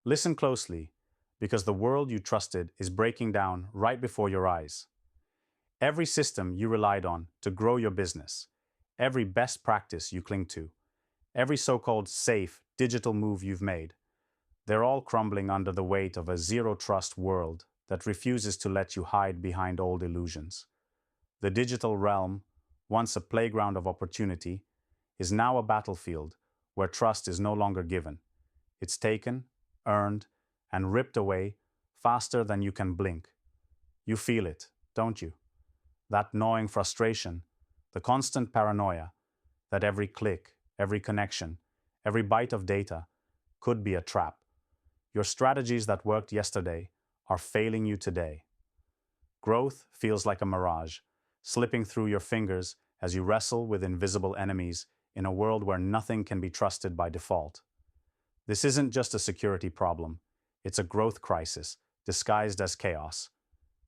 Listen closely, because the world you trusted is breaking down right before your eyes. Every system you relied on to grow your business, every best practice you cling to, every so-called safe digital move you've made, they're all crumbling under the weight of a zero-trust world that refuses to let you hide behind old illusions. The digital realm, once a playground of opportunity, is now a battlefield where trust is no longer given. It's taken, earned, and ripped away faster than you can blink. You feel it, don't you? That gnawing frustration, the constant paranoia that every click, every connection, every byte of data could be a trap. Your strategies that worked yesterday are failing you today. Growth feels like a mirage, slipping through your fingers as you wrestle with invisible enemies in a world where nothing can be trusted by default. This isn't just a security problem, it's a growth crisis disguised as chaos.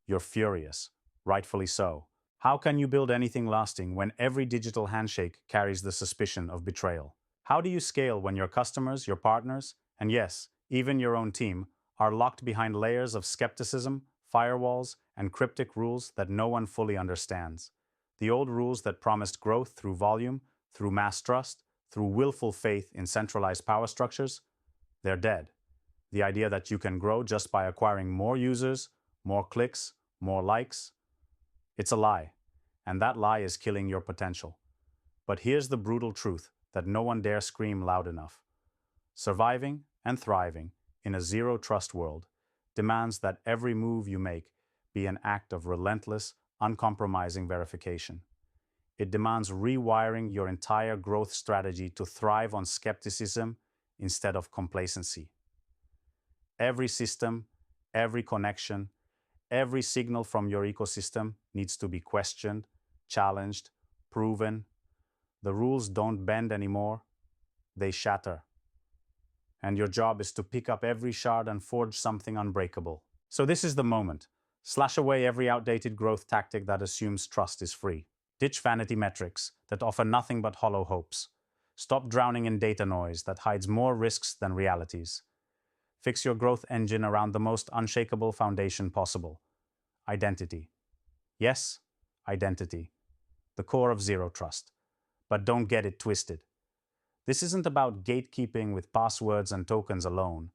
You're furious, rightfully so. How can you build anything lasting when every digital handshake carries the suspicion of betrayal? How do you scale when your customers, your partners, and yes, even your own team, are locked behind layers of skepticism, firewalls, and cryptic rules that no one fully understands? The old rules that promised growth through volume, through mass trust, through willful faith in centralized power structures, they're dead. The idea that you can grow just by acquiring more users, more clicks, more likes, it's a lie, and that lie is killing your potential. But here's the brutal truth that no one dare scream loud enough. Surviving and thriving in a zero-trust world demands that every move you make be an act of relentless, uncompromising verification. It demands rewiring your entire growth strategy to thrive on skepticism instead of complacency. Every system, every connection, every signal from your ecosystem needs to be questioned, challenged, proven. The rules don't bend anymore, they shatter. And your job is to pick up every shard and forge something unbreakable. So this is the moment. Slash away every outdated growth tactic that assumes trust is free. Ditch vanity metrics that offer nothing but hollow hopes. Stop drowning in data noise that hides more risks than realities. Fix your growth engine around the most unshakable foundation possible. Identity. Yes, identity. The core of zero trust. But don't get it twisted. This isn't about gatekeeping with passwords and tokens alone.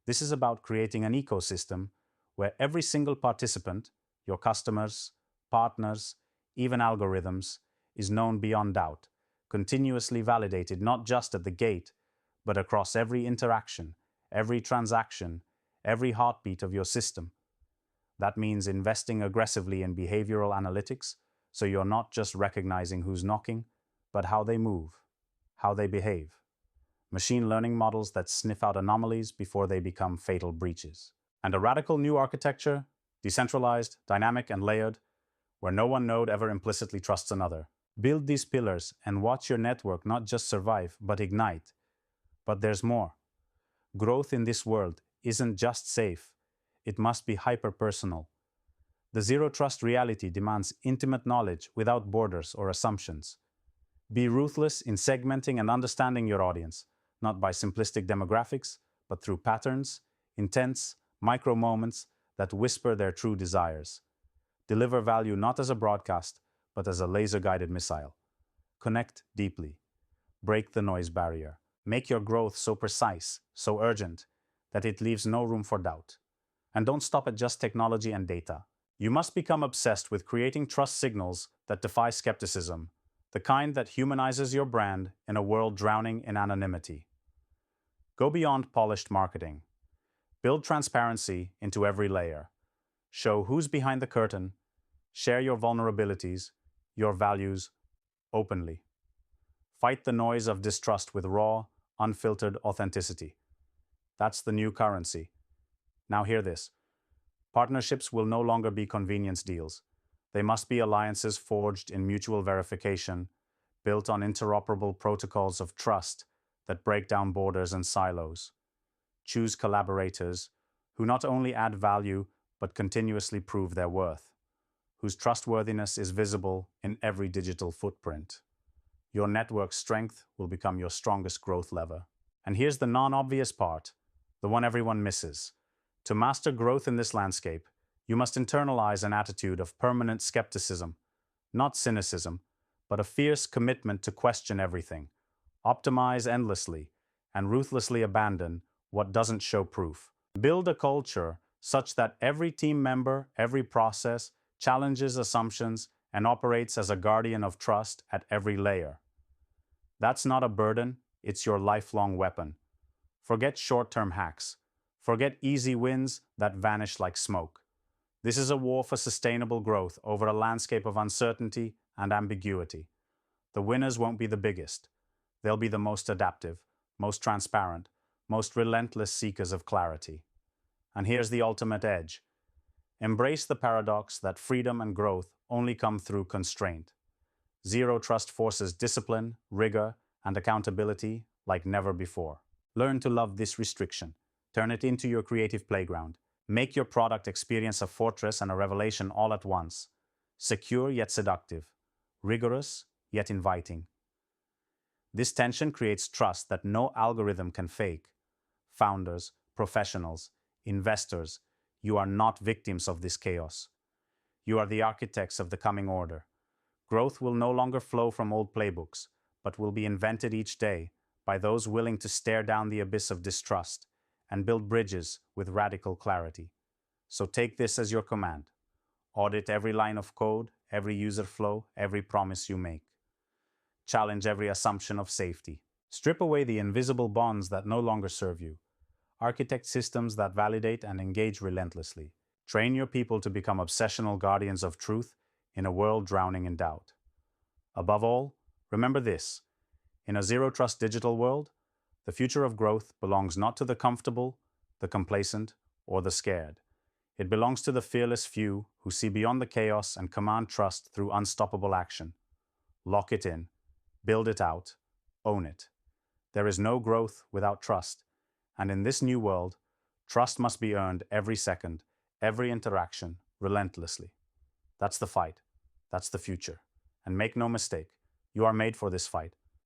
This is about creating an ecosystem where every single participant, your customers, partners, even algorithms, is known beyond doubt, continuously validated not just at the gate, but across every interaction, every transaction, every heartbeat of your system. That means investing aggressively in behavioral analytics, so you're not just recognizing who's knocking, but how they move, how they behave. Machine learning models that sniff out anomalies before they become fatal breaches. And a radical new architecture, decentralized, dynamic, and layered, where no one node ever implicitly trusts another. Build these pillars and watch your network not just survive, but ignite. But there's more. Growth in this world isn't just safe, it must be hyper-personal. The zero-trust reality demands intimate knowledge without borders or assumptions. Be ruthless in segmenting and understanding your audience, not by simplistic demographics, but through patterns, intents, micro moments that whisper their true desires. Deliver value not as a broadcast, but as a laser-guided missile. Connect deeply. Break the noise barrier. Make your growth so precise, so urgent, that it leaves no room for doubt. And don't stop at just technology and data. You must become obsessed with creating trust signals that defy skepticism, the kind that humanizes your brand in a world drowning in anonymity. Go beyond polished marketing. Build transparency into every layer. Show who's behind the curtain. Share your vulnerabilities, your values, openly. Fight the noise of distrust with raw, unfiltered authenticity. That's the new currency. Now hear this. Partnerships will no longer be convenience deals. They must be alliances forged in mutual verification, built on interoperable protocols of trust that break down borders and silos. Choose collaborators who not only add value, but continuously prove their worth, whose trustworthiness is visible in every digital footprint. Your network strength will become your strongest growth lever. And here's the non-obvious part. the one everyone misses. To master growth in this landscape, you must internalize an attitude of permanent skepticism, not cynicism, but a fierce commitment to question everything, optimize endlessly, and ruthlessly abandon what doesn't show proof. Build a culture such that every team member, every process, challenges assumptions and operates as a guardian of trust at every layer. That's not a burden, it's your lifelong weapon. Forget short-term hacks. Forget easy wins that vanish like smoke. This is a war for sustainable growth over a landscape of uncertainty and ambiguity. The winners won't be the biggest. They'll be the most adaptive, most transparent, most relentless seekers of clarity. And here's the ultimate edge. Embrace the paradox that freedom and growth only come through constraint. Zero trust forces discipline, rigor, and accountability like never before. Learn to love this restriction. Turn it into your creative playground. Make your product experience a fortress and a revelation all at once. Secure yet seductive. Rigorous yet inviting. This tension creates trust that no algorithm can fake. Founders, professionals, investors, you are not victims of this chaos. You are the architects of the coming order. Growth will no longer flow from old playbooks, but will be invented each day by those willing to stare down the abyss of distrust and build bridges with radical clarity. So take this as your command. Audit every line of code, every user flow, every promise you make. Challenge every assumption of safety. Strip away the invisible bonds that no longer serve you. Architect systems that validate and engage relentlessly. Train your people to become obsessional guardians of truth in a world drowning in doubt. Above all, remember this. In a zero-trust digital world, the future of growth belongs not to the comfortable, the complacent, or the scared. It belongs to the fearless few who see beyond the chaos and command trust through unstoppable action. Lock it in, build it out, own it. There is no growth without trust, and in this new world, trust must be earned every second, every interaction, relentlessly. That's the fight. That's the future. And make no mistake, you are made for this fight.